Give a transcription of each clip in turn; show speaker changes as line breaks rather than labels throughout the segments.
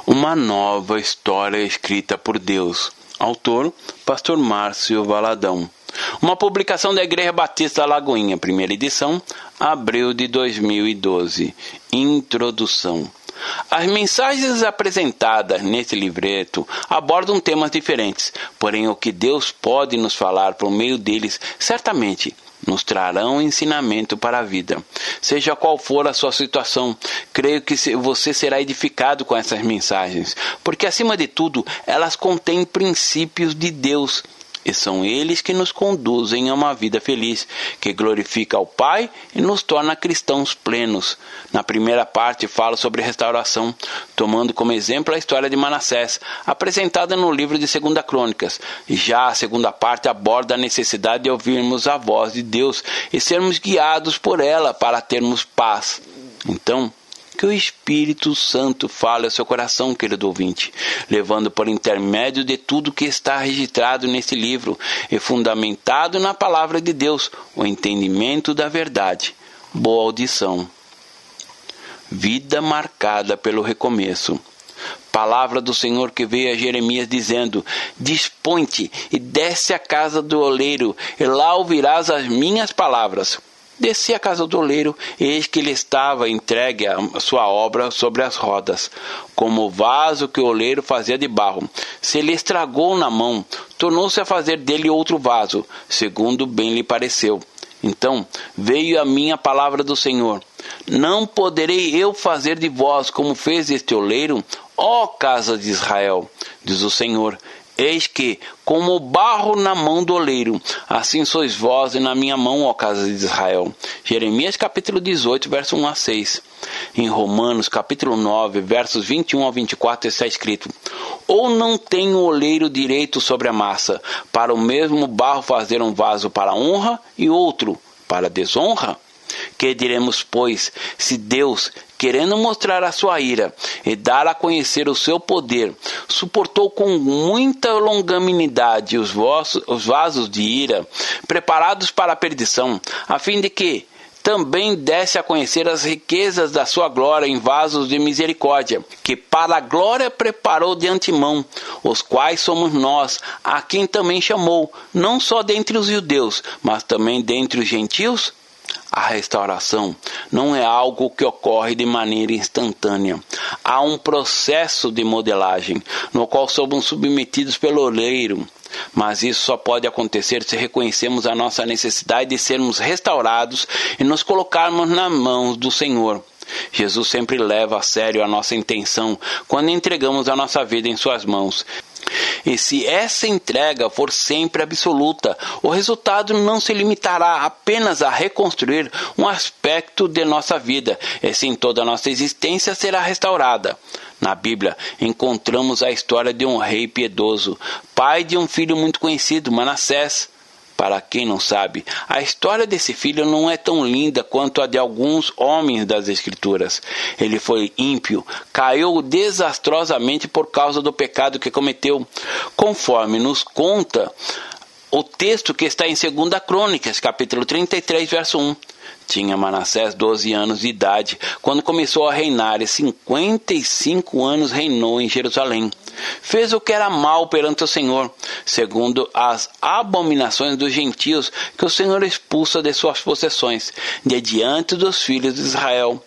Uma nova história escrita por Deus. Autor, Pastor Márcio Valadão. Uma publicação da Igreja Batista da Lagoinha, primeira edição, abril de 2012. Introdução. As mensagens apresentadas nesse livreto abordam temas diferentes, porém o que Deus pode nos falar por meio deles, certamente nos trarão ensinamento para a vida. Seja qual for a sua situação, creio que você será edificado com essas mensagens, porque acima de tudo, elas contêm princípios de Deus, e são eles que nos conduzem a uma vida feliz, que glorifica ao Pai e nos torna cristãos plenos. Na primeira parte falo sobre restauração, tomando como exemplo a história de Manassés, apresentada no livro de 2 Crônicas. Já a segunda parte aborda a necessidade de ouvirmos a voz de Deus e sermos guiados por ela para termos paz. Então, que o Espírito Santo fale ao seu coração, querido ouvinte, levando por intermédio de tudo que está registrado nesse livro e fundamentado na palavra de Deus, o entendimento da verdade. Boa audição. Vida marcada pelo recomeço. Palavra do Senhor que veio a Jeremias dizendo: Dispõe-te e desce à casa do oleiro, e lá ouvirás as minhas palavras. Desci à casa do oleiro, e eis que ele estava entregue a sua obra sobre as rodas, como o vaso que o oleiro fazia de barro. Se ele estragou na mão, tornou-se a fazer dele outro vaso, segundo bem lhe pareceu. Então veio a mim a palavra do Senhor: Não poderei eu fazer de vós como fez este oleiro, ó casa de Israel, diz o Senhor. Eis que, como o barro na mão do oleiro, assim sois vós na minha mão, ó casa de Israel. Jeremias capítulo 18, verso 1 a 6. Em Romanos capítulo 9, versos 21 ao 24, está escrito: Ou não tem o oleiro direito sobre a massa, para o mesmo barro fazer um vaso para honra e outro para desonra? Que diremos, pois, se Deus, querendo mostrar a sua ira e dar a conhecer o seu poder, suportou com muita longanimidade os vasos de ira, preparados para a perdição, a fim de que também desse a conhecer as riquezas da sua glória em vasos de misericórdia, que para a glória preparou de antemão, os quais somos nós, a quem também chamou, não só dentre os judeus, mas também dentre os gentios? A restauração não é algo que ocorre de maneira instantânea. Há um processo de modelagem, no qual somos submetidos pelo oleiro. Mas isso só pode acontecer se reconhecemos a nossa necessidade de sermos restaurados e nos colocarmos nas mãos do Senhor. Jesus sempre leva a sério a nossa intenção quando entregamos a nossa vida em suas mãos. E se essa entrega for sempre absoluta, o resultado não se limitará apenas a reconstruir um aspecto de nossa vida, e sim toda a nossa existência será restaurada. Na Bíblia, encontramos a história de um rei piedoso, pai de um filho muito conhecido, Manassés. Para quem não sabe, a história desse filho não é tão linda quanto a de alguns homens das Escrituras. Ele foi ímpio, caiu desastrosamente por causa do pecado que cometeu, conforme nos conta o texto que está em 2 Crônicas, capítulo 33, verso 1. Tinha Manassés 12 anos de idade quando começou a reinar, e 55 anos reinou em Jerusalém. Fez o que era mal perante o Senhor, segundo as abominações dos gentios que o Senhor expulsa de suas possessões, de diante dos filhos de Israel.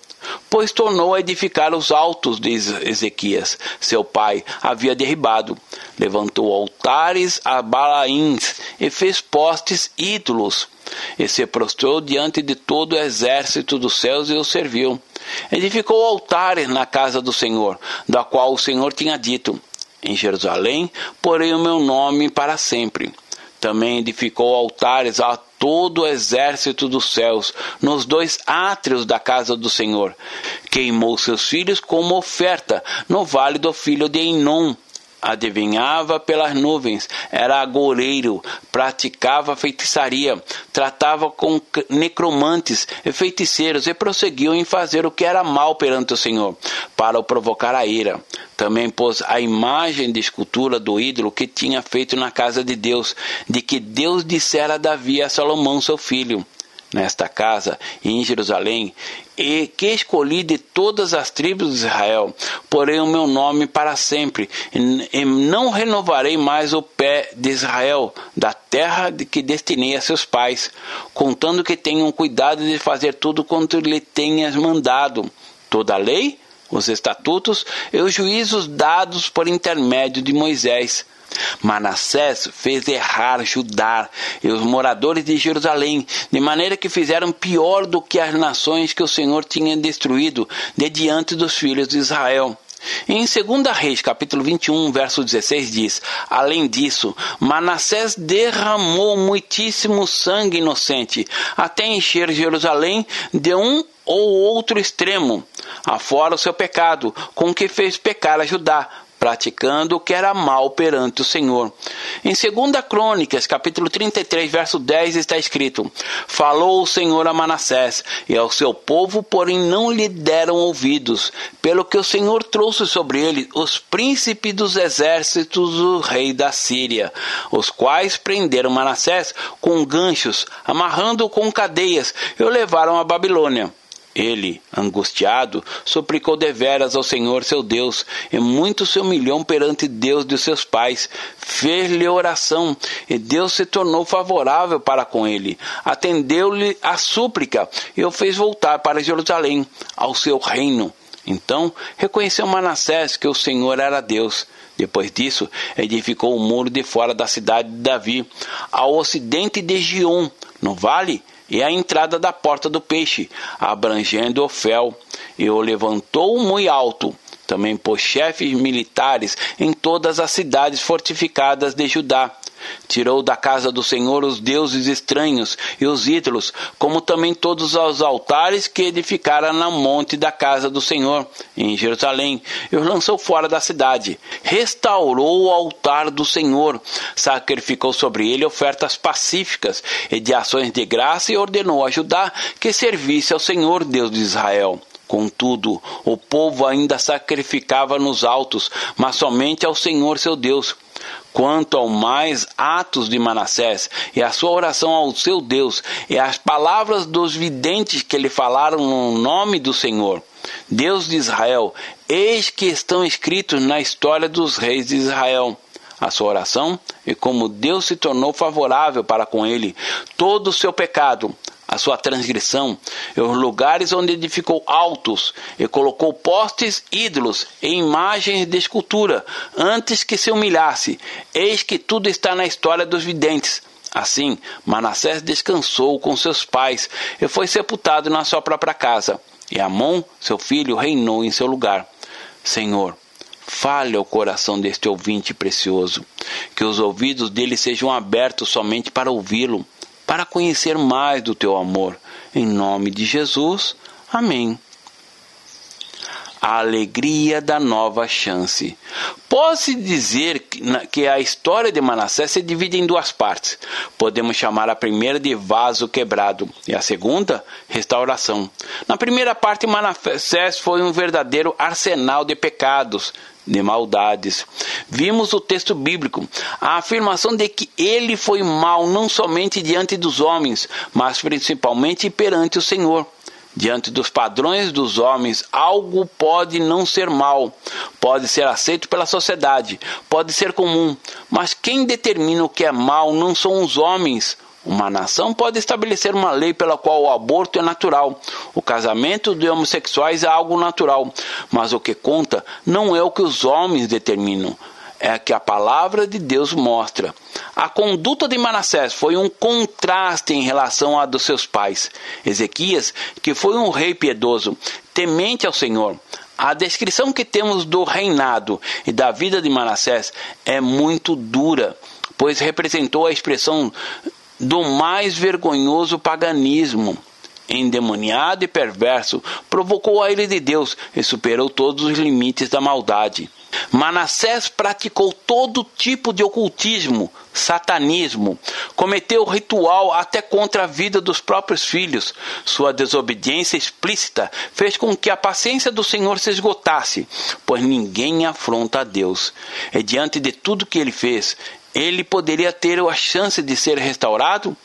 Pois tornou a edificar os altos de Ezequias, seu pai, havia derribado. Levantou altares a Balaíns e fez postes ídolos. E se prostrou diante de todo o exército dos céus e o serviu. Edificou altares na casa do Senhor, da qual o Senhor tinha dito: Em Jerusalém porei o meu nome para sempre. Também edificou altares a todo o exército dos céus, nos 2 átrios da casa do Senhor. Queimou seus filhos como oferta no vale do filho de Enom. Adivinhava pelas nuvens, era agoureiro, praticava feitiçaria, tratava com necromantes e feiticeiros, e prosseguiu em fazer o que era mal perante o Senhor, para o provocar a ira. Também pôs a imagem de escultura do ídolo que tinha feito na casa de Deus, de que Deus dissera a Davi e a Salomão seu filho: Nesta casa e em Jerusalém e que escolhi de todas as tribos de Israel, porém o meu nome para sempre, e não renovarei mais o pé de Israel, da terra que destinei a seus pais, contando que tenham cuidado de fazer tudo quanto lhe tenhas mandado. Toda a lei, os estatutos e os juízos dados por intermédio de Moisés. Manassés fez errar Judá e os moradores de Jerusalém, de maneira que fizeram pior do que as nações que o Senhor tinha destruído de diante dos filhos de Israel. Em 2 Reis, capítulo 21, verso 16, diz: além disso, Manassés derramou muitíssimo sangue inocente, até encher Jerusalém de um ou outro extremo, afora o seu pecado, com que fez pecar a Judá, praticando o que era mal perante o Senhor. Em 2 Crônicas, capítulo 33, verso 10, está escrito: falou o Senhor a Manassés e ao seu povo, porém não lhe deram ouvidos, pelo que o Senhor trouxe sobre ele os príncipes dos exércitos do rei da Síria, os quais prenderam Manassés com ganchos, amarrando-o com cadeias, e o levaram à Babilônia. Ele, angustiado, suplicou deveras ao Senhor seu Deus, e muito se humilhou perante Deus de seus pais. Fez-lhe oração, e Deus se tornou favorável para com ele. Atendeu-lhe a súplica, e o fez voltar para Jerusalém, ao seu reino. Então reconheceu Manassés que o Senhor era Deus. Depois disso, edificou o muro de fora da cidade de Davi, ao ocidente de Gion, no vale, e a entrada da porta do peixe, abrangendo Ofel, e o levantou muito alto. Também pôs chefes militares em todas as cidades fortificadas de Judá. Tirou da casa do Senhor os deuses estranhos e os ídolos, como também todos os altares que edificara no monte da casa do Senhor, em Jerusalém, e os lançou fora da cidade. Restaurou o altar do Senhor, sacrificou sobre ele ofertas pacíficas e de ações de graça, e ordenou a Judá que servisse ao Senhor, Deus de Israel. Contudo, o povo ainda sacrificava nos altos, mas somente ao Senhor seu Deus. Quanto ao mais atos de Manassés, e a sua oração ao seu Deus, e as palavras dos videntes que lhe falaram no nome do Senhor, Deus de Israel, eis que estão escritos na história dos reis de Israel. A sua oração, e como Deus se tornou favorável para com ele, todo o seu pecado, a sua transgressão, e os lugares onde edificou altos, e colocou postes ídolos e imagens de escultura, antes que se humilhasse. Eis que tudo está na história dos videntes. Assim, Manassés descansou com seus pais, e foi sepultado na sua própria casa. E Amon, seu filho, reinou em seu lugar. Senhor, fale ao coração deste ouvinte precioso, que os ouvidos dele sejam abertos somente para ouvi-lo, para conhecer mais do teu amor. Em nome de Jesus. Amém. A alegria da nova chance. Pode-se dizer que a história de Manassés se divide em duas partes. Podemos chamar a primeira de vaso quebrado e a segunda, restauração. Na primeira parte, Manassés foi um verdadeiro arsenal de pecados, de maldades. Vimos o texto bíblico, a afirmação de que ele foi mau não somente diante dos homens, mas principalmente perante o Senhor. Diante dos padrões dos homens, algo pode não ser mal, pode ser aceito pela sociedade, pode ser comum, mas quem determina o que é mal não são os homens. Uma nação pode estabelecer uma lei pela qual o aborto é natural, o casamento de homossexuais é algo natural, mas o que conta não é o que os homens determinam, é o que a palavra de Deus mostra. A conduta de Manassés foi um contraste em relação à dos seus pais. Ezequias, que foi um rei piedoso, temente ao Senhor. A descrição que temos do reinado e da vida de Manassés é muito dura, pois representou a expressão do mais vergonhoso paganismo. Endemoniado e perverso, provocou a ira de Deus e superou todos os limites da maldade. Manassés praticou todo tipo de ocultismo, satanismo, cometeu ritual até contra a vida dos próprios filhos. Sua desobediência explícita fez com que a paciência do Senhor se esgotasse, pois ninguém afronta a Deus. E diante de tudo que ele fez, ele poderia ter a chance de ser restaurado?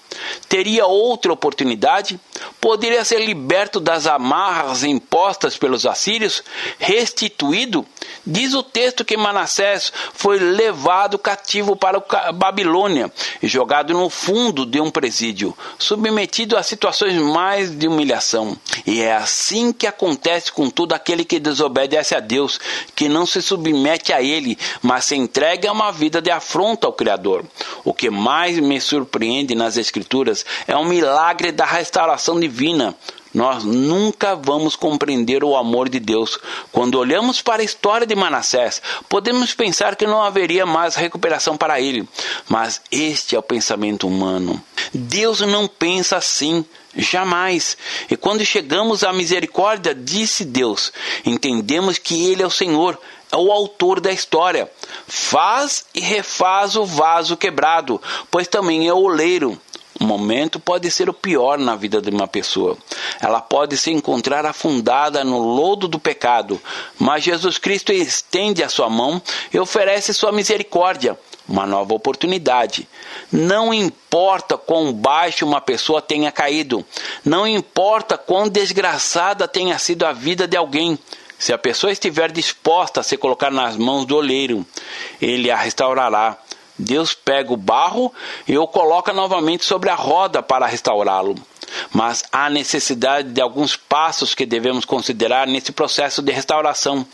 Teria outra oportunidade? Poderia ser liberto das amarras impostas pelos assírios? Restituído? Diz o texto que Manassés foi levado cativo para a Babilônia e jogado no fundo de um presídio, submetido a situações mais de humilhação. E é assim que acontece com todo aquele que desobedece a Deus, que não se submete a Ele, mas se entrega a uma vida de afronta ao Criador. O que mais me surpreende nas Escrituras é o milagre da restauração divina. Nós nunca vamos compreender o amor de Deus. Quando olhamos para a história de Manassés, podemos pensar que não haveria mais recuperação para ele. Mas este é o pensamento humano. Deus não pensa assim. Jamais. E quando chegamos à misericórdia, disse Deus, entendemos que Ele é o Senhor, é o autor da história. Faz e refaz o vaso quebrado, pois também é o oleiro. Um momento pode ser o pior na vida de uma pessoa. Ela pode se encontrar afundada no lodo do pecado, mas Jesus Cristo estende a sua mão e oferece sua misericórdia, uma nova oportunidade. Não importa quão baixo uma pessoa tenha caído, não importa quão desgraçada tenha sido a vida de alguém, se a pessoa estiver disposta a se colocar nas mãos do oleiro, ele a restaurará. Deus pega o barro e o coloca novamente sobre a roda para restaurá-lo. Mas há necessidade de alguns passos que devemos considerar nesse processo de restauração.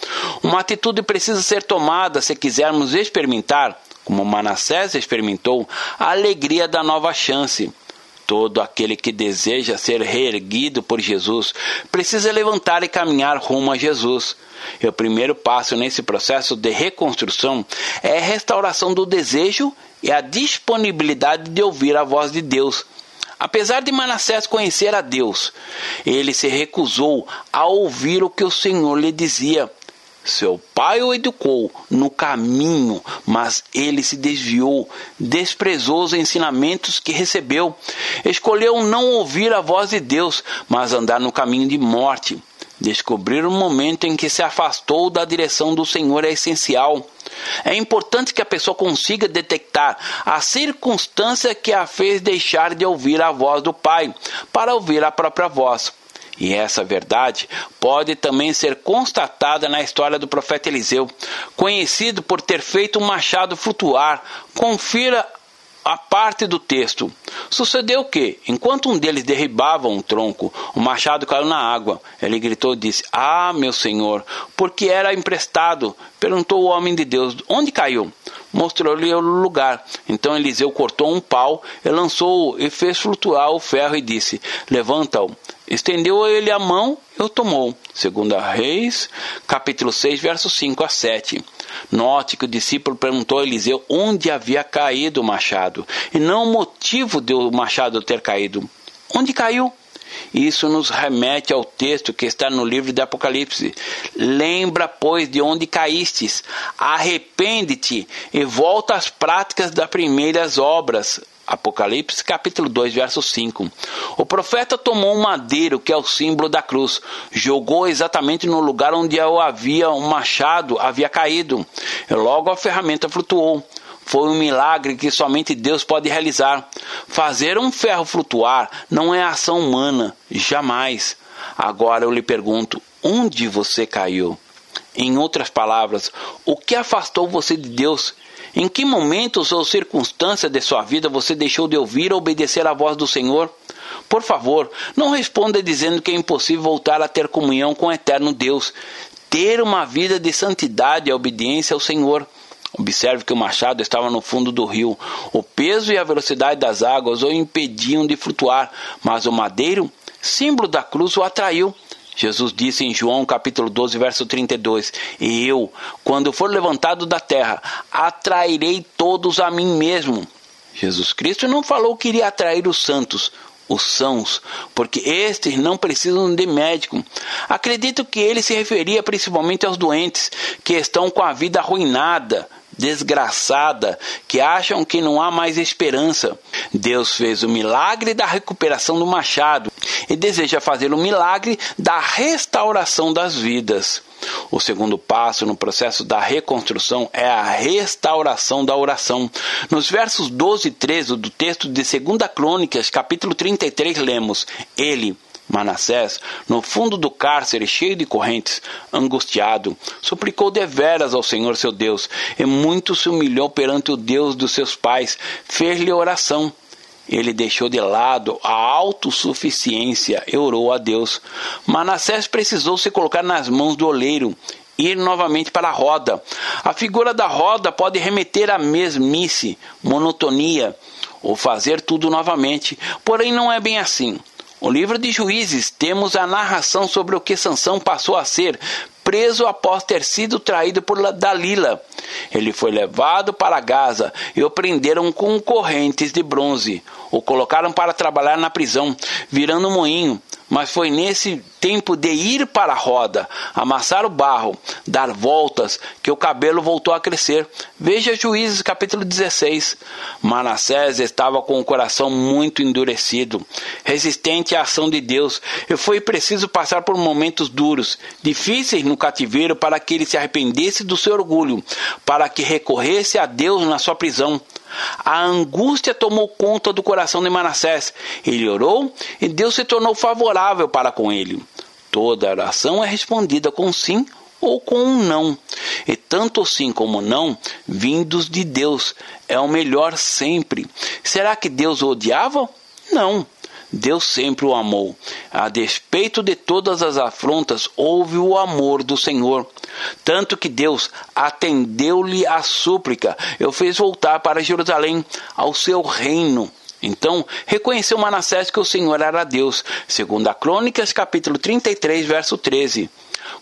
Uma atitude precisa ser tomada se quisermos experimentar, como Manassés experimentou, a alegria da nova chance. Todo aquele que deseja ser reerguido por Jesus precisa levantar e caminhar rumo a Jesus. E o primeiro passo nesse processo de reconstrução é a restauração do desejo e a disponibilidade de ouvir a voz de Deus. Apesar de Manassés conhecer a Deus, ele se recusou a ouvir o que o Senhor lhe dizia. Seu pai o educou no caminho, mas ele se desviou, desprezou os ensinamentos que recebeu. Escolheu não ouvir a voz de Deus, mas andar no caminho de morte. Descobrir o momento em que se afastou da direção do Senhor é essencial. É importante que a pessoa consiga detectar a circunstância que a fez deixar de ouvir a voz do Pai, para ouvir a própria voz. E essa verdade pode também ser constatada na história do profeta Eliseu, conhecido por ter feito um machado flutuar. Confira a parte do texto. Sucedeu que, enquanto um deles derribava um tronco, o machado caiu na água. Ele gritou e disse: "Ah, meu senhor, porque era emprestado?" Perguntou o homem de Deus: "Onde caiu?" Mostrou-lhe o lugar. Então Eliseu cortou um pau e lançou-o e fez flutuar o ferro e disse: "Levanta-o." Estendeu ele a mão e o tomou. 2 Reis, capítulo 6, versos 5 a 7. Note que o discípulo perguntou a Eliseu onde havia caído o machado, e não o motivo do machado ter caído. Onde caiu? Isso nos remete ao texto que está no livro de Apocalipse. Lembra, pois, de onde caístes, arrepende-te e volta às práticas das primeiras obras. Apocalipse capítulo 2, verso 5. O profeta tomou um madeiro, que é o símbolo da cruz, jogou exatamente no lugar onde um machado havia caído, e logo a ferramenta flutuou. Foi um milagre que somente Deus pode realizar. Fazer um ferro flutuar não é ação humana, jamais. Agora eu lhe pergunto, onde você caiu? Em outras palavras, o que afastou você de Deus? Em que momentos ou circunstâncias de sua vida você deixou de ouvir ou obedecer à voz do Senhor? Por favor, não responda dizendo que é impossível voltar a ter comunhão com o eterno Deus. Ter uma vida de santidade e obediência ao Senhor. Observe que o machado estava no fundo do rio. O peso e a velocidade das águas o impediam de flutuar, mas o madeiro, símbolo da cruz, o atraiu. Jesus disse em João capítulo 12, verso 32, "E eu, quando for levantado da terra, atrairei todos a mim mesmo." Jesus Cristo não falou que iria atrair os santos, os sãos, porque estes não precisam de médico. Acredito que ele se referia principalmente aos doentes, que estão com a vida arruinada, desgraçada, que acham que não há mais esperança. Deus fez o milagre da recuperação do machado e deseja fazer o milagre da restauração das vidas. O segundo passo no processo da reconstrução é a restauração da oração. Nos versos 12 e 13 do texto de 2 Crônicas, capítulo 33, lemos: Ele, Manassés, no fundo do cárcere, cheio de correntes, angustiado, suplicou deveras ao Senhor seu Deus, e muito se humilhou perante o Deus dos seus pais, fez-lhe oração. Ele deixou de lado a autossuficiência e orou a Deus. Manassés precisou se colocar nas mãos do oleiro, ir novamente para a roda. A figura da roda pode remeter à mesmice, monotonia, ou fazer tudo novamente, porém não é bem assim. No livro de Juízes temos a narração sobre o que Sansão passou a ser, preso após ter sido traído por Dalila. Ele foi levado para Gaza e o prenderam com correntes de bronze. O colocaram para trabalhar na prisão, virando um moinho. Mas foi nesse tempo de ir para a roda, amassar o barro, dar voltas, que o cabelo voltou a crescer. Veja Juízes capítulo 16. Manassés estava com o coração muito endurecido, resistente à ação de Deus, e foi preciso passar por momentos duros, difíceis no cativeiro, para que ele se arrependesse do seu orgulho, para que recorresse a Deus na sua prisão. A angústia tomou conta do coração de Manassés. Ele orou e Deus se tornou favorável para com ele. Toda oração é respondida com sim ou com um não. E tanto sim como não, vindos de Deus, é o melhor sempre. Será que Deus o odiava? Não. Deus sempre o amou. A despeito de todas as afrontas, houve o amor do Senhor. Tanto que Deus atendeu-lhe a súplica e o fez voltar para Jerusalém, ao seu reino. Então, reconheceu Manassés que o Senhor era Deus. 2 Crônicas, capítulo 33, verso 13.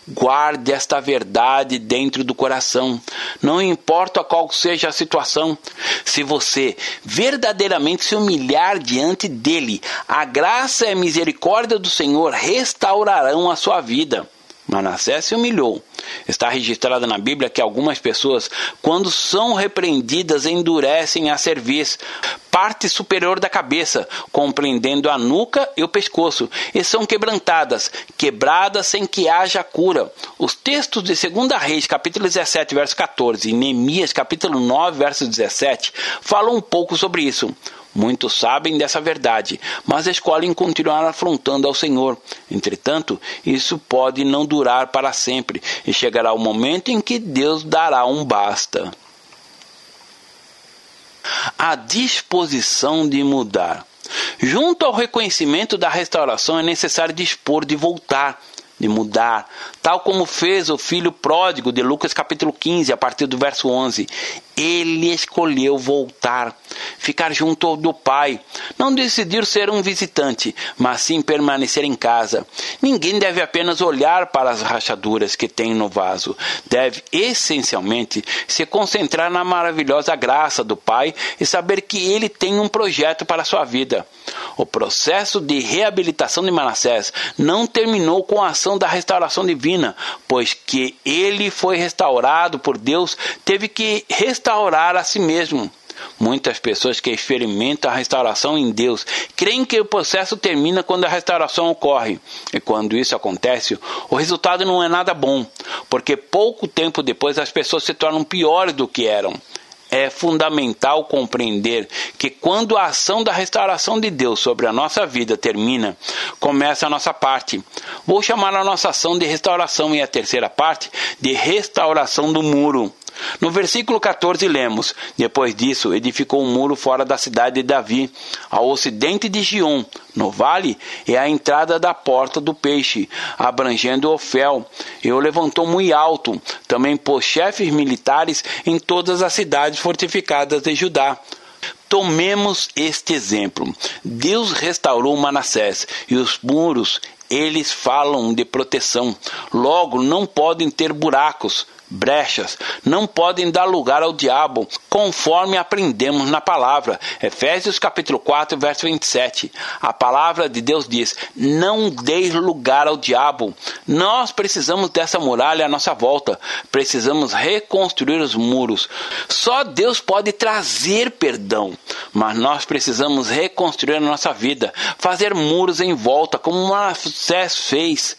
Guarde esta verdade dentro do coração. Não importa qual seja a situação. Se você verdadeiramente se humilhar diante dele, a graça e a misericórdia do Senhor restaurarão a sua vida. Manassés se humilhou. Está registrado na Bíblia que algumas pessoas, quando são repreendidas, endurecem a cerviz, parte superior da cabeça, compreendendo a nuca e o pescoço, e são quebrantadas sem que haja cura. Os textos de 2 Reis, capítulo 17, verso 14, e Neemias, capítulo 9, verso 17, falam um pouco sobre isso. Muitos sabem dessa verdade, mas escolhem continuar afrontando ao Senhor. Entretanto, isso pode não durar para sempre, e chegará o momento em que Deus dará um basta. A disposição de mudar. Junto ao reconhecimento da restauração, é necessário dispor de voltar, de mudar, tal como fez o filho pródigo de Lucas capítulo 15, a partir do verso 11. Ele escolheu voltar, ficar junto do Pai, não decidir ser um visitante, mas sim permanecer em casa. Ninguém deve apenas olhar para as rachaduras que tem no vaso, deve essencialmente se concentrar na maravilhosa graça do Pai e saber que Ele tem um projeto para a sua vida. O processo de reabilitação de Manassés não terminou com a ação da restauração divina, pois que ele foi restaurado por Deus, teve que restaurar a si mesmo. Muitas pessoas que experimentam a restauração em Deus creem que o processo termina quando a restauração ocorre. E quando isso acontece, o resultado não é nada bom, porque pouco tempo depois as pessoas se tornam piores do que eram. É fundamental compreender que quando a ação da restauração de Deus sobre a nossa vida termina, começa a nossa parte. Vou chamar a nossa ação de restauração e a terceira parte de restauração do muro. No versículo 14 lemos: depois disso edificou um muro fora da cidade de Davi, ao ocidente de Gion, no vale, e à entrada da porta do peixe, abrangendo Ofel, e o levantou muito alto. Também pôs chefes militares em todas as cidades fortificadas de Judá. Tomemos este exemplo. Deus restaurou Manassés, e os muros, eles falam de proteção. Logo, não podem ter buracos, brechas, não podem dar lugar ao diabo, conforme aprendemos na palavra. Efésios capítulo 4, verso 27. A palavra de Deus diz: não deis lugar ao diabo. Nós precisamos dessa muralha à nossa volta. Precisamos reconstruir os muros. Só Deus pode trazer perdão, mas nós precisamos reconstruir a nossa vida, fazer muros em volta, como Manassés fez.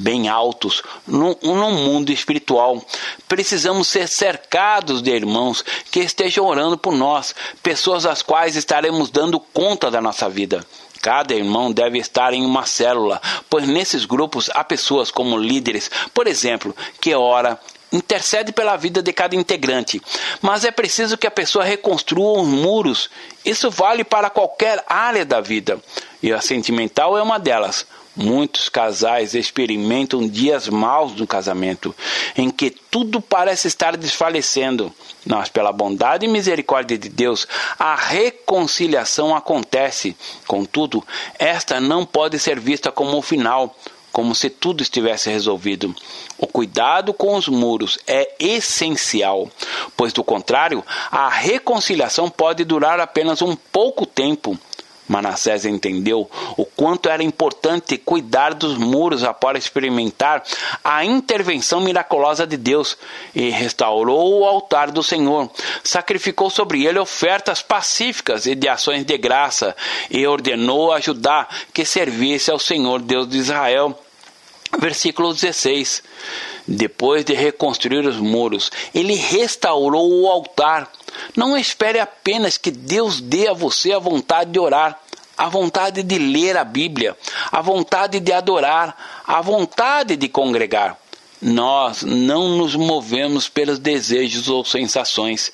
bem altos no mundo espiritual. Precisamos ser cercados de irmãos que estejam orando por nós, pessoas às quais estaremos dando conta da nossa vida. Cada irmão deve estar em uma célula, pois nesses grupos há pessoas como líderes, por exemplo, que ora, intercede pela vida de cada integrante. Mas é preciso que a pessoa reconstrua os muros. Isso vale para qualquer área da vida. E a sentimental é uma delas. Muitos casais experimentam dias maus no casamento, em que tudo parece estar desfalecendo. Mas, pela bondade e misericórdia de Deus, a reconciliação acontece. Contudo, esta não pode ser vista como o final, como se tudo estivesse resolvido. O cuidado com os muros é essencial, pois, do contrário, a reconciliação pode durar apenas um pouco tempo. Manassés entendeu o quanto era importante cuidar dos muros após experimentar a intervenção miraculosa de Deus, e restaurou o altar do Senhor. Sacrificou sobre ele ofertas pacíficas e de ações de graça, e ordenou a Judá que servisse ao Senhor Deus de Israel. Versículo 16. Depois de reconstruir os muros, ele restaurou o altar. Não espere apenas que Deus dê a você a vontade de orar, a vontade de ler a Bíblia, a vontade de adorar, a vontade de congregar. Nós não nos movemos pelos desejos ou sensações.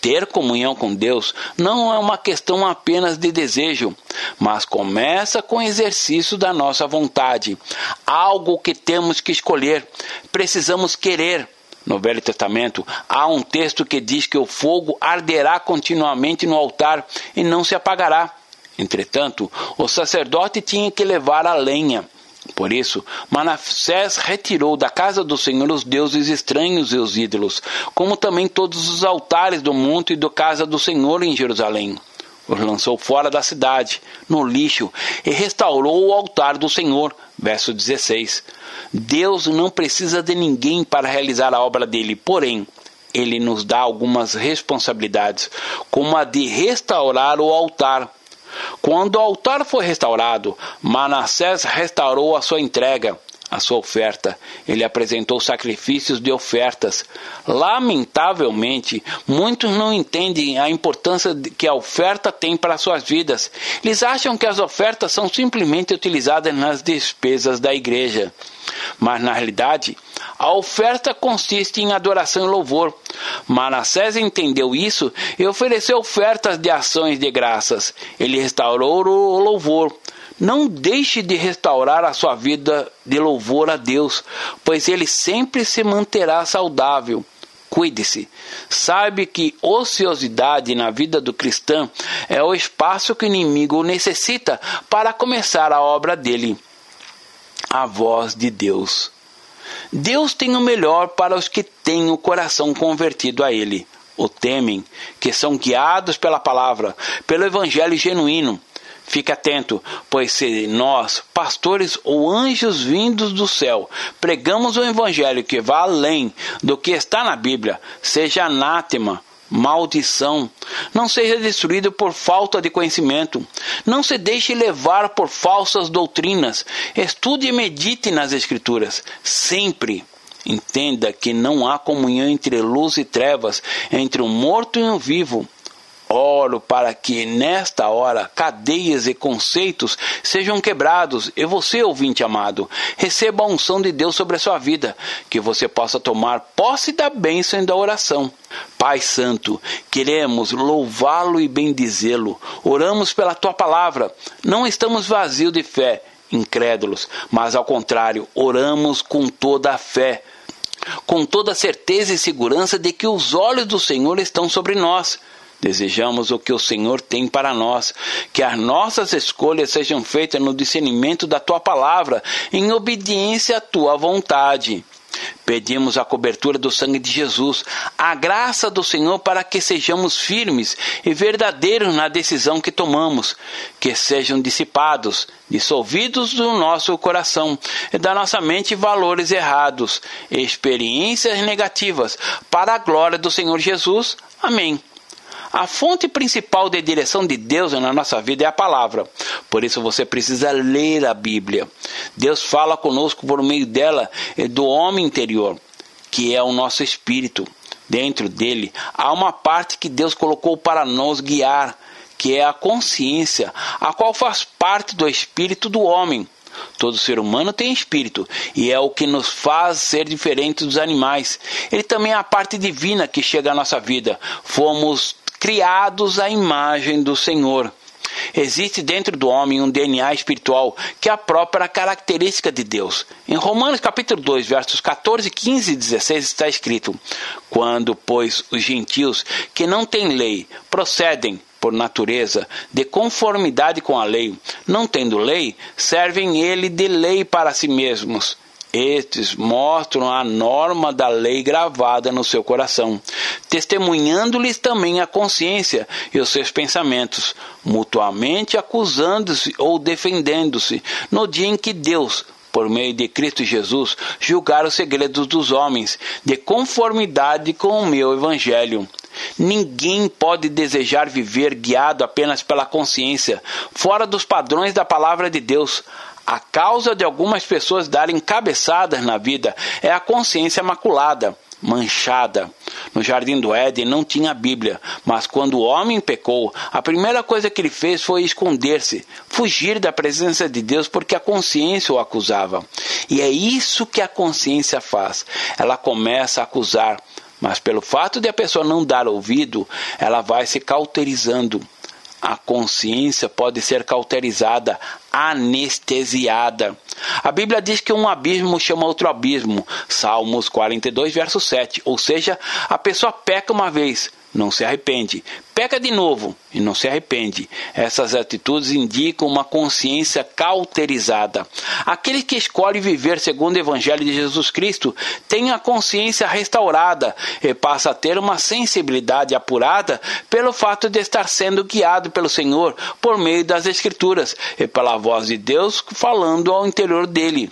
Ter comunhão com Deus não é uma questão apenas de desejo, mas começa com o exercício da nossa vontade, algo que temos que escolher. Precisamos querer. No Velho Testamento, há um texto que diz que o fogo arderá continuamente no altar e não se apagará. Entretanto, o sacerdote tinha que levar a lenha. Por isso, Manassés retirou da casa do Senhor os deuses estranhos e os ídolos, como também todos os altares do monte e da casa do Senhor em Jerusalém. Os lançou fora da cidade, no lixo, e restaurou o altar do Senhor. Verso 16. Deus não precisa de ninguém para realizar a obra dele, porém, ele nos dá algumas responsabilidades, como a de restaurar o altar. Quando o altar foi restaurado, Manassés restaurou a sua entrega, a sua oferta. Ele apresentou sacrifícios de ofertas. Lamentavelmente, muitos não entendem a importância que a oferta tem para suas vidas. Eles acham que as ofertas são simplesmente utilizadas nas despesas da igreja. Mas, na realidade, a oferta consiste em adoração e louvor. Manassés entendeu isso e ofereceu ofertas de ações de graças. Ele restaurou o louvor. Não deixe de restaurar a sua vida de louvor a Deus, pois ele sempre se manterá saudável. Cuide-se. Saiba que ociosidade na vida do cristão é o espaço que o inimigo necessita para começar a obra dele. A voz de Deus. Deus tem o melhor para os que têm o coração convertido a Ele, o temem, que são guiados pela palavra, pelo evangelho genuíno. Fique atento, pois se nós, pastores ou anjos vindos do céu, pregamos o evangelho que vai além do que está na Bíblia, seja anátema, maldição, não seja destruído por falta de conhecimento. Não se deixe levar por falsas doutrinas. Estude e medite nas Escrituras. Sempre entenda que não há comunhão entre luz e trevas, entre o morto e o vivo. Oro para que, nesta hora, cadeias e conceitos sejam quebrados e você, ouvinte amado, receba a unção de Deus sobre a sua vida, que você possa tomar posse da bênção e da oração. Pai Santo, queremos louvá-lo e bendizê-lo. Oramos pela Tua palavra. Não estamos vazios de fé, incrédulos, mas ao contrário, oramos com toda a fé, com toda a certeza e segurança de que os olhos do Senhor estão sobre nós. Desejamos o que o Senhor tem para nós, que as nossas escolhas sejam feitas no discernimento da Tua palavra, em obediência à Tua vontade. Pedimos a cobertura do sangue de Jesus, a graça do Senhor para que sejamos firmes e verdadeiros na decisão que tomamos, que sejam dissipados, dissolvidos do nosso coração e da nossa mente valores errados, experiências negativas, para a glória do Senhor Jesus. Amém. A fonte principal de direção de Deus na nossa vida é a palavra. Por isso você precisa ler a Bíblia. Deus fala conosco por meio dela e do homem interior, que é o nosso espírito. Dentro dele há uma parte que Deus colocou para nos guiar, que é a consciência, a qual faz parte do espírito do homem. Todo ser humano tem espírito, e é o que nos faz ser diferentes dos animais. Ele também é a parte divina que chega à nossa vida. Fomos criados à imagem do Senhor. Existe dentro do homem um DNA espiritual que é a própria característica de Deus. Em Romanos capítulo 2, versos 14, 15 e 16 está escrito: quando, pois, os gentios que não têm lei procedem por natureza de conformidade com a lei, não tendo lei, servem ele de lei para si mesmos. Estes mostram a norma da lei gravada no seu coração, testemunhando-lhes também a consciência e os seus pensamentos, mutuamente acusando-se ou defendendo-se, no dia em que Deus, por meio de Cristo Jesus, julgar os segredos dos homens, de conformidade com o meu evangelho. Ninguém pode desejar viver guiado apenas pela consciência, fora dos padrões da palavra de Deus. A causa de algumas pessoas darem cabeçadas na vida é a consciência maculada, manchada. No jardim do Éden não tinha Bíblia, mas quando o homem pecou, a primeira coisa que ele fez foi esconder-se, fugir da presença de Deus porque a consciência o acusava. E é isso que a consciência faz. Ela começa a acusar, mas pelo fato de a pessoa não dar ouvido, ela vai se cauterizando. A consciência pode ser cauterizada, anestesiada. A Bíblia diz que um abismo chama outro abismo. Salmos 42, verso 7. Ou seja, a pessoa peca uma vez, não se arrepende. Peca de novo e não se arrepende. Essas atitudes indicam uma consciência cauterizada. Aquele que escolhe viver segundo o Evangelho de Jesus Cristo tem a consciência restaurada e passa a ter uma sensibilidade apurada pelo fato de estar sendo guiado pelo Senhor por meio das Escrituras e pela voz de Deus falando ao interior dele.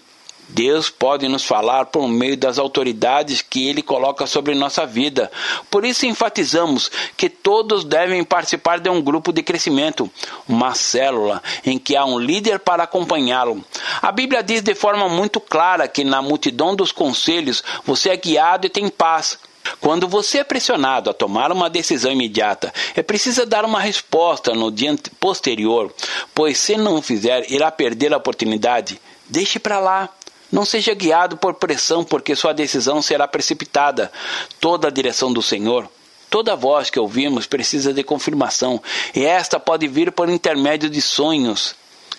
Deus pode nos falar por meio das autoridades que Ele coloca sobre nossa vida. Por isso enfatizamos que todos devem participar de um grupo de crescimento, uma célula em que há um líder para acompanhá-lo. A Bíblia diz de forma muito clara que na multidão dos conselhos você é guiado e tem paz. Quando você é pressionado a tomar uma decisão imediata, é preciso dar uma resposta no dia posterior, pois se não fizer, irá perder a oportunidade. Deixe para lá. Não seja guiado por pressão, porque sua decisão será precipitada. Toda a direção do Senhor, toda voz que ouvimos precisa de confirmação, e esta pode vir por intermédio de sonhos,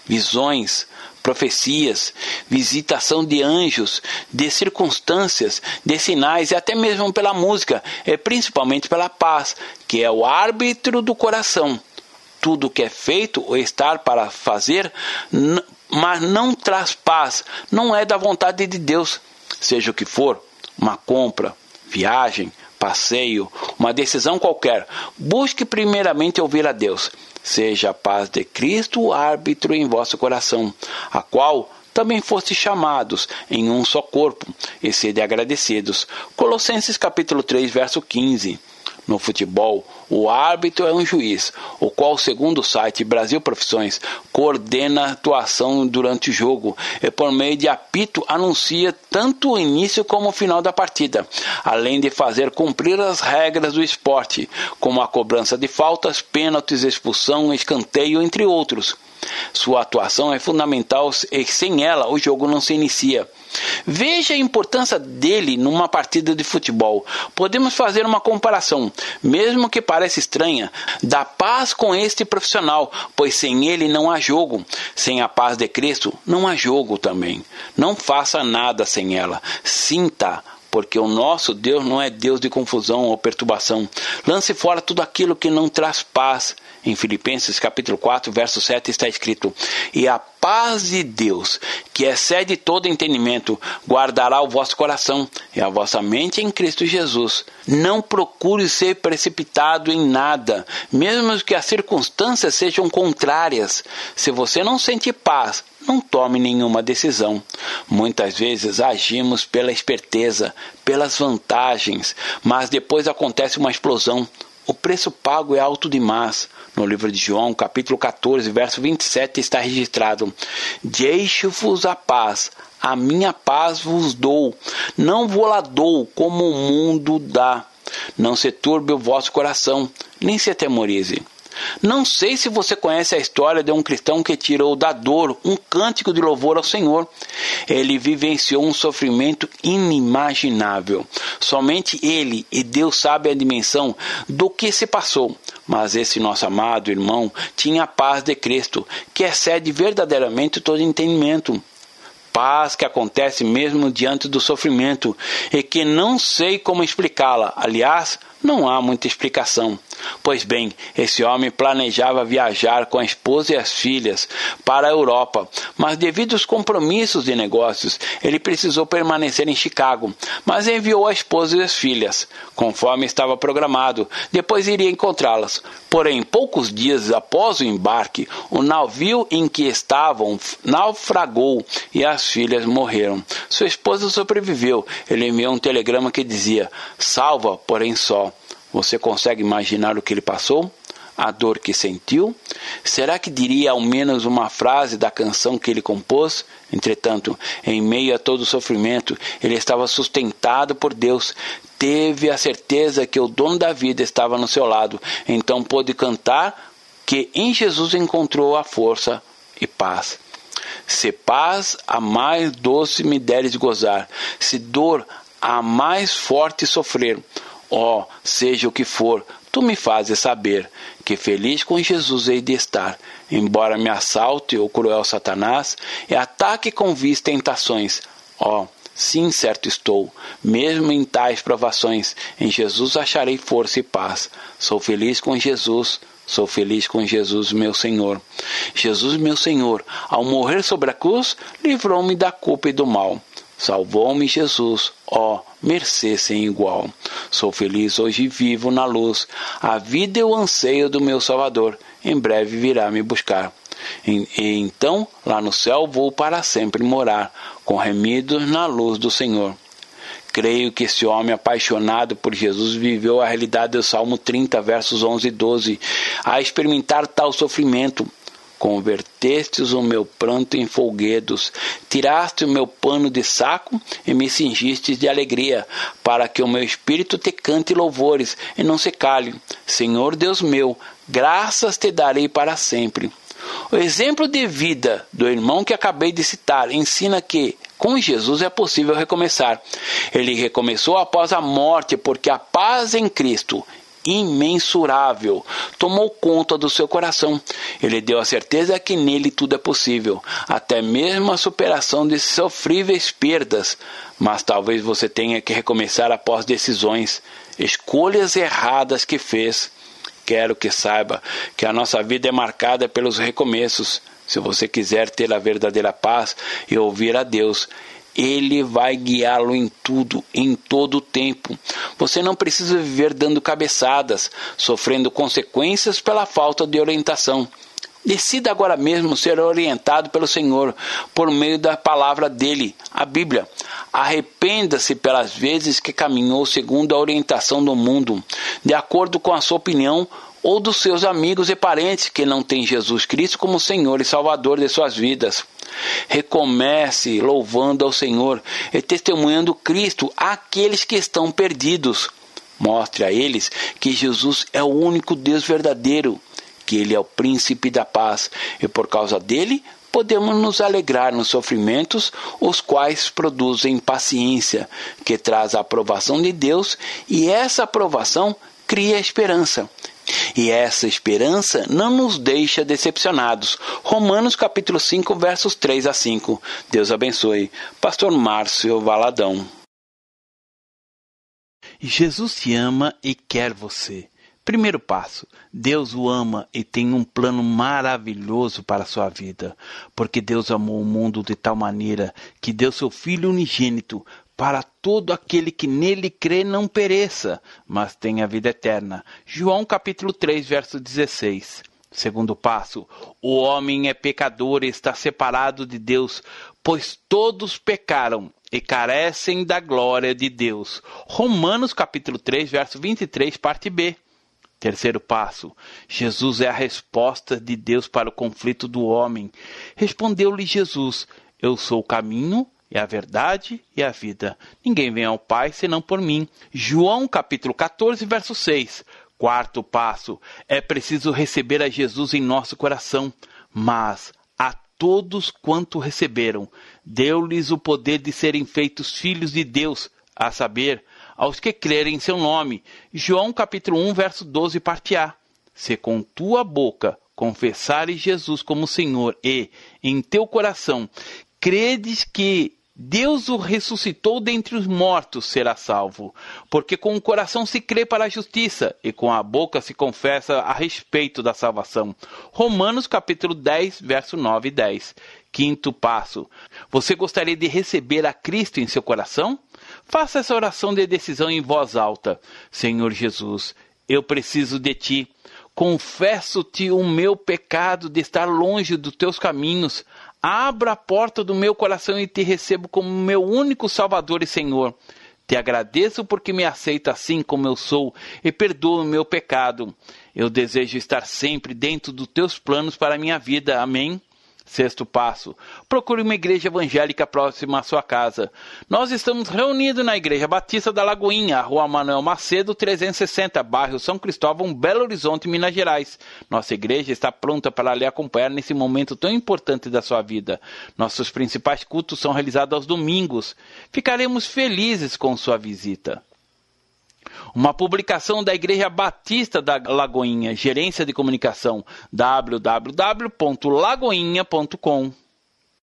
visões, profecias, visitação de anjos, de circunstâncias, de sinais e até mesmo pela música, e principalmente pela paz, que é o árbitro do coração. Tudo que é feito ou estar para fazer, mas não traz paz, não é da vontade de Deus. Seja o que for, uma compra, viagem, passeio, uma decisão qualquer, busque primeiramente ouvir a Deus. Seja a paz de Cristo o árbitro em vosso coração, a qual também foste chamados em um só corpo, e sede agradecidos. Colossenses capítulo 3, verso 15. No futebol, o árbitro é um juiz, o qual, segundo o site Brasil Profissões, coordena a atuação durante o jogo e, por meio de apito, anuncia tanto o início como o final da partida, além de fazer cumprir as regras do esporte, como a cobrança de faltas, pênaltis, expulsão, escanteio, entre outros. Sua atuação é fundamental e sem ela o jogo não se inicia. Veja a importância dele numa partida de futebol. Podemos fazer uma comparação, mesmo que pareça estranha, da paz com este profissional, pois sem ele não há jogo. Sem a paz de Cristo não há jogo também. Não faça nada sem ela. Sinta, porque o nosso Deus não é Deus de confusão ou perturbação. Lance fora tudo aquilo que não traz paz. Em Filipenses capítulo 4, verso 7 está escrito: e a paz de Deus, que excede todo entendimento, guardará o vosso coração e a vossa mente em Cristo Jesus. Não procure ser precipitado em nada, mesmo que as circunstâncias sejam contrárias. Se você não sente paz, não tome nenhuma decisão. Muitas vezes agimos pela esperteza, pelas vantagens, mas depois acontece uma explosão. preço pago é alto demais. No livro de João, capítulo 14, verso 27, está registrado: Deixo-vos a paz, a minha paz vos dou, não vou lá dou como o mundo dá. Não se turbe o vosso coração, nem se atemorize. Não sei se você conhece a história de um cristão que tirou da dor um cântico de louvor ao Senhor. Ele vivenciou um sofrimento inimaginável. Somente ele e Deus sabem a dimensão do que se passou. Mas esse nosso amado irmão tinha a paz de Cristo, que excede verdadeiramente todo entendimento. Paz que acontece mesmo diante do sofrimento e que não sei como explicá-la. Aliás, não há muita explicação. Pois bem, esse homem planejava viajar com a esposa e as filhas para a Europa, mas devido aos compromissos de negócios, ele precisou permanecer em Chicago, mas enviou a esposa e as filhas, conforme estava programado, depois iria encontrá-las. Porém, poucos dias após o embarque, o navio em que estavam naufragou e as filhas morreram. Sua esposa sobreviveu. Ele enviou um telegrama que dizia: salva, porém só. Você consegue imaginar o que ele passou? A dor que sentiu? Será que diria ao menos uma frase da canção que ele compôs? Entretanto, em meio a todo o sofrimento, ele estava sustentado por Deus. Teve a certeza que o dono da vida estava no seu lado. Então pôde cantar que em Jesus encontrou a força e paz. Se paz a mais doce me deres gozar, se dor a mais forte sofrer, ó, seja o que for, tu me fazes saber que feliz com Jesus hei de estar, embora me assalte o cruel Satanás e ataque com vis tentações. Ó, sim, certo estou, mesmo em tais provações, em Jesus acharei força e paz. Sou feliz com Jesus, sou feliz com Jesus, meu Senhor. Jesus, meu Senhor, ao morrer sobre a cruz, livrou-me da culpa e do mal. Salvou-me Jesus, ó, mercê sem igual. Sou feliz hoje e vivo na luz. A vida é o anseio do meu Salvador. Em breve virá me buscar. E então, lá no céu, vou para sempre morar, com remidos na luz do Senhor. Creio que esse homem apaixonado por Jesus viveu a realidade do Salmo 30, versos 11 e 12, a experimentar tal sofrimento. Convertestes o meu pranto em folguedos, tiraste o meu pano de saco e me cingistes de alegria, para que o meu espírito te cante louvores e não se cale. Senhor Deus meu, graças te darei para sempre. O exemplo de vida do irmão que acabei de citar ensina que com Jesus é possível recomeçar. Ele recomeçou após a morte, porque a paz em Cristo, imensurável, tomou conta do seu coração. Ele deu a certeza que nele tudo é possível, até mesmo a superação de sofríveis perdas. Mas talvez você tenha que recomeçar após decisões, escolhas erradas que fez. Quero que saiba que a nossa vida é marcada pelos recomeços. Se você quiser ter a verdadeira paz e ouvir a Deus, Ele vai guiá-lo em tudo, em todo o tempo. Você não precisa viver dando cabeçadas, sofrendo consequências pela falta de orientação. Decida agora mesmo ser orientado pelo Senhor, por meio da palavra dele, a Bíblia. Arrependa-se pelas vezes que caminhou segundo a orientação do mundo, de acordo com a sua opinião ou dos seus amigos e parentes que não têm Jesus Cristo como Senhor e Salvador de suas vidas. Recomece louvando ao Senhor e testemunhando Cristo àqueles que estão perdidos. Mostre a eles que Jesus é o único Deus verdadeiro, que Ele é o príncipe da paz, e por causa dele podemos nos alegrar nos sofrimentos, os quais produzem paciência, que traz a aprovação de Deus, e essa aprovação cria esperança. E essa esperança não nos deixa decepcionados. Romanos capítulo 5, versos 3 a 5. Deus abençoe. Pastor Márcio Valadão.
Jesus te ama e quer você. Primeiro passo, Deus o ama e tem um plano maravilhoso para a sua vida, porque Deus amou o mundo de tal maneira que deu seu Filho unigênito para todo aquele que nele crê não pereça, mas tenha vida eterna. João capítulo 3, verso 16. Segundo passo, o homem é pecador e está separado de Deus, pois todos pecaram e carecem da glória de Deus. Romanos capítulo 3, verso 23, parte B. Terceiro passo, Jesus é a resposta de Deus para o conflito do homem. Respondeu-lhe Jesus, eu sou o caminho e a verdade e a vida. Ninguém vem ao Pai senão por mim. João capítulo 14, verso 6. Quarto passo, é preciso receber a Jesus em nosso coração, mas a todos quanto receberam, deu-lhes o poder de serem feitos filhos de Deus, a saber, aos que crerem em seu nome. João capítulo 1, verso 12, parte A. Se com tua boca confessares Jesus como Senhor e, em teu coração, credes que Deus o ressuscitou dentre os mortos, será salvo. Porque com o coração se crê para a justiça e com a boca se confessa a respeito da salvação. Romanos capítulo 10, verso 9 e 10. Quinto passo. Você gostaria de receber a Cristo em seu coração? Faça essa oração de decisão em voz alta. Senhor Jesus, eu preciso de Ti. Confesso-te o meu pecado de estar longe dos Teus caminhos. Abra a porta do meu coração e Te recebo como meu único Salvador e Senhor. Te agradeço porque me aceita assim como eu sou e perdoa o meu pecado. Eu desejo estar sempre dentro dos Teus planos para a minha vida. Amém? Sexto passo, procure uma igreja evangélica próxima à sua casa. Nós estamos reunidos na Igreja Batista da Lagoinha, Rua Manuel Macedo, 360, bairro São Cristóvão, Belo Horizonte, Minas Gerais. Nossa igreja está pronta para lhe acompanhar nesse momento tão importante da sua vida. Nossos principais cultos são realizados aos domingos. Ficaremos felizes com sua visita. Uma publicação da Igreja Batista da Lagoinha, Gerência de Comunicação, www.lagoinha.com.